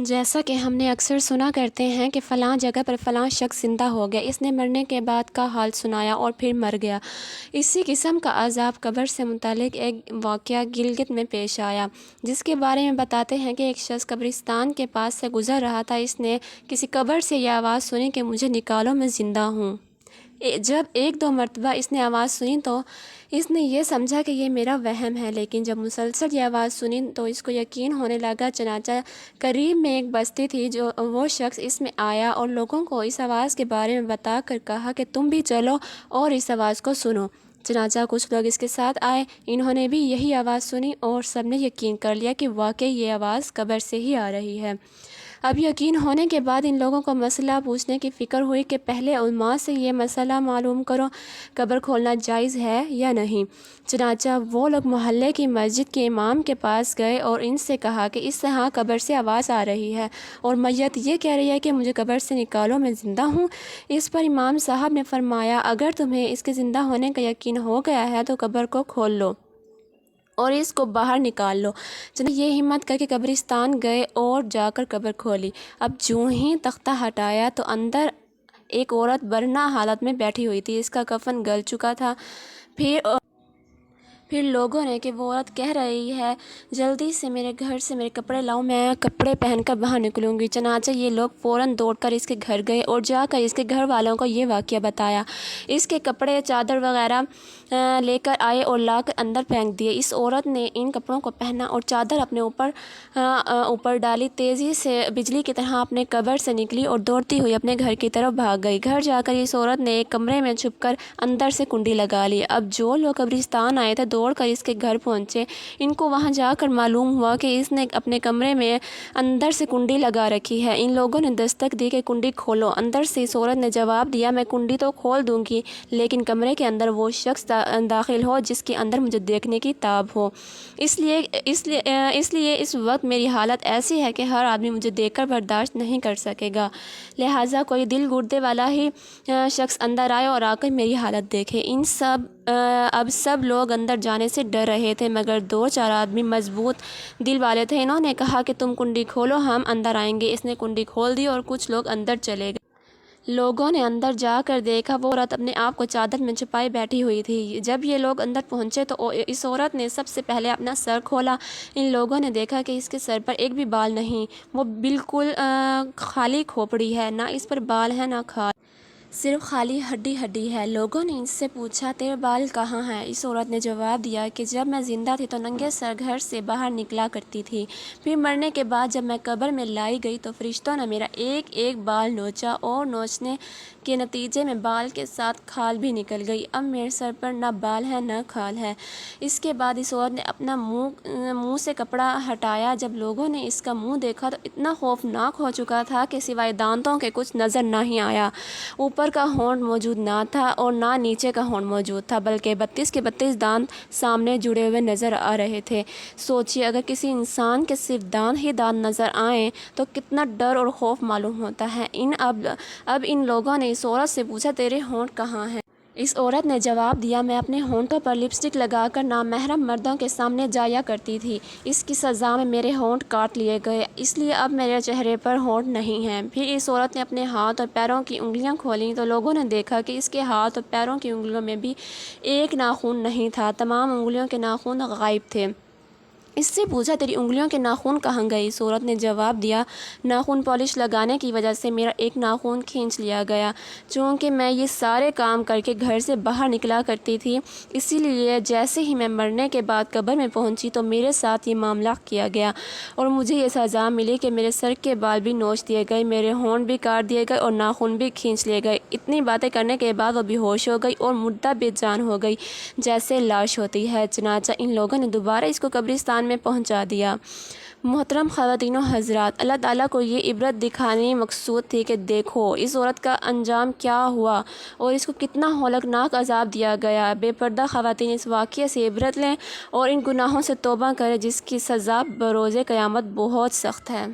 جیسا کہ ہم نے اکثر سنا کرتے ہیں کہ فلاں جگہ پر فلاں شخص زندہ ہو گیا، اس نے مرنے کے بعد کا حال سنایا اور پھر مر گیا۔ اسی قسم کا عذاب قبر سے متعلق ایک واقعہ گلگت میں پیش آیا، جس کے بارے میں بتاتے ہیں کہ ایک شخص قبرستان کے پاس سے گزر رہا تھا۔ اس نے کسی قبر سے یہ آواز سنی کہ مجھے نکالو، میں زندہ ہوں۔ جب ایک دو مرتبہ اس نے آواز سنی تو اس نے یہ سمجھا کہ یہ میرا وہم ہے، لیکن جب مسلسل یہ آواز سنی تو اس کو یقین ہونے لگا۔ چنانچہ قریب میں ایک بستی تھی، جو وہ شخص اس میں آیا اور لوگوں کو اس آواز کے بارے میں بتا کر کہا کہ تم بھی چلو اور اس آواز کو سنو۔ چنانچہ کچھ لوگ اس کے ساتھ آئے، انہوں نے بھی یہی آواز سنی اور سب نے یقین کر لیا کہ واقعی یہ آواز قبر سے ہی آ رہی ہے۔ اب یقین ہونے کے بعد ان لوگوں کو مسئلہ پوچھنے کی فکر ہوئی کہ پہلے علماء سے یہ مسئلہ معلوم کرو، قبر کھولنا جائز ہے یا نہیں۔ چنانچہ وہ لوگ محلے کی مسجد کے امام کے پاس گئے اور ان سے کہا کہ اس طرح قبر سے آواز آ رہی ہے اور میت یہ کہہ رہی ہے کہ مجھے قبر سے نکالو، میں زندہ ہوں۔ اس پر امام صاحب نے فرمایا، اگر تمہیں اس کے زندہ ہونے کا یقین ہو گیا ہے تو قبر کو کھول لو اور اس کو باہر نکال لو۔ چنانچہ یہ ہمت کر کے قبرستان گئے اور جا کر قبر کھولی۔ اب جو ہی تختہ ہٹایا تو اندر ایک عورت برہنہ حالت میں بیٹھی ہوئی تھی، اس کا کفن گل چکا تھا۔ پھر لوگوں نے کہ وہ عورت کہہ رہی ہے، جلدی سے میرے گھر سے میرے کپڑے لاؤ، میں کپڑے پہن کر باہر نکلوں گی۔ چنانچہ یہ لوگ فوراً دوڑ کر اس کے گھر گئے اور جا کر اس کے گھر والوں کو یہ واقعہ بتایا۔ اس کے کپڑے چادر وغیرہ لے کر آئے اور لا کر اندر پھینک دیے۔ اس عورت نے ان کپڑوں کو پہنا اور چادر اپنے اوپر ڈالی، تیزی سے بجلی کی طرح اپنے قبر سے نکلی اور دوڑتی ہوئی اپنے گھر کی طرف بھاگ گئی۔ گھر جا کر اس عورت نے ایک کمرے میں چھپ کر اندر سے کنڈی لگا لی۔ اب جو لوگ قبرستان آئے تھے دوڑ کر اس کے گھر پہنچے۔ ان کو وہاں جا کر معلوم ہوا کہ اس نے اپنے کمرے میں اندر سے کنڈی لگا رکھی ہے۔ ان لوگوں نے دستک دی کہ کنڈی کھولو۔ اندر سے اس عورت نے جواب دیا، میں کنڈی تو کھول دوں گی، لیکن کمرے کے اندر وہ شخص داخل ہو جس کے اندر مجھے دیکھنے کی تاب ہو۔ اس لیے اس وقت میری حالت ایسی ہے کہ ہر آدمی مجھے دیکھ کر برداشت نہیں کر سکے گا، لہٰذا کوئی دل گردے والا ہی شخص اندر آئے اور آ کر میری حالت دیکھے۔ اب سب لوگ اندر جانے سے ڈر رہے تھے، مگر دو چار آدمی مضبوط دل والے تھے۔ انہوں نے کہا کہ تم کنڈی کھولو، ہم اندر آئیں گے۔ اس نے کنڈی کھول دی اور کچھ لوگ اندر چلے گئے۔ لوگوں نے اندر جا کر دیکھا، وہ عورت اپنے آپ کو چادر میں چھپائے بیٹھی ہوئی تھی۔ جب یہ لوگ اندر پہنچے تو اس عورت نے سب سے پہلے اپنا سر کھولا۔ ان لوگوں نے دیکھا کہ اس کے سر پر ایک بھی بال نہیں، وہ بالکل خالی کھوپڑی ہے، نہ اس پر بال ہے نہ کھال، صرف خالی ہڈی ہے۔ لوگوں نے اس سے پوچھا، تیرے بال کہاں ہیں؟ اس عورت نے جواب دیا کہ جب میں زندہ تھی تو ننگے سر گھر سے باہر نکلا کرتی تھی، پھر مرنے کے بعد جب میں قبر میں لائی گئی تو فرشتوں نے میرا ایک ایک بال نوچا اور نوچنے کے نتیجے میں بال کے ساتھ کھال بھی نکل گئی۔ اب میرے سر پر نہ بال ہے نہ کھال ہے۔ اس کے بعد اس عورت نے اپنا منہ سے کپڑا ہٹایا۔ جب لوگوں نے اس کا منہ دیکھا تو اتنا خوفناک ہو چکا تھا کہ سوائے دانتوں کے کچھ نظر نہیں آیا۔ اوپر کا ہونٹ موجود نہ تھا اور نہ نیچے کا ہونٹ موجود تھا، بلکہ 32 کے 32 دانت سامنے جڑے ہوئے نظر آ رہے تھے۔ سوچیے، اگر کسی انسان کے صرف دانت ہی دانت نظر آئیں تو کتنا ڈر اور خوف معلوم ہوتا ہے۔ اب ان لوگوں نے اس عورت سے پوچھا، تیرے ہونٹ کہاں ہیں؟ اس عورت نے جواب دیا، میں اپنے ہونٹوں پر لپسٹک لگا کر نامحرم مردوں کے سامنے جایا کرتی تھی، اس کی سزا میں میرے ہونٹ کاٹ لیے گئے، اس لیے اب میرے چہرے پر ہونٹ نہیں ہیں۔ پھر اس عورت نے اپنے ہاتھ اور پیروں کی انگلیاں کھولیں تو لوگوں نے دیکھا کہ اس کے ہاتھ اور پیروں کی انگلیوں میں بھی ایک ناخن نہیں تھا، تمام انگلیوں کے ناخن غائب تھے۔ اس سے پوچھا، تیری انگلیوں کے ناخن کہاں گئے؟ اس عورت نے جواب دیا، ناخن پالش لگانے کی وجہ سے میرا ایک ناخن کھینچ لیا گیا، چونکہ میں یہ سارے کام کر کے گھر سے باہر نکلا کرتی تھی، اسی لیے جیسے ہی میں مرنے کے بعد قبر میں پہنچی تو میرے ساتھ یہ معاملہ کیا گیا اور مجھے یہ سزا ملی کہ میرے سر کے بال بھی نوچ دیے گئے، میرے ہونٹ بھی کاٹ دیے گئے اور ناخن بھی کھینچ لیے گئے۔ اتنی باتیں کرنے کے بعد وہ بے ہوش ہو گئی اور مردہ بے جان ہو گئی، جیسے لاش ہوتی ہے۔ چنانچہ ان لوگوں نے دوبارہ اس کو قبرستان میں پہنچا دیا۔ محترم خواتین و حضرات، اللہ تعالیٰ کو یہ عبرت دکھانے مقصود تھی کہ دیکھو اس عورت کا انجام کیا ہوا اور اس کو کتنا ہولناک عذاب دیا گیا۔ بے پردہ خواتین اس واقعے سے عبرت لیں اور ان گناہوں سے توبہ کریں جس کی سزا بروز قیامت بہت سخت ہے۔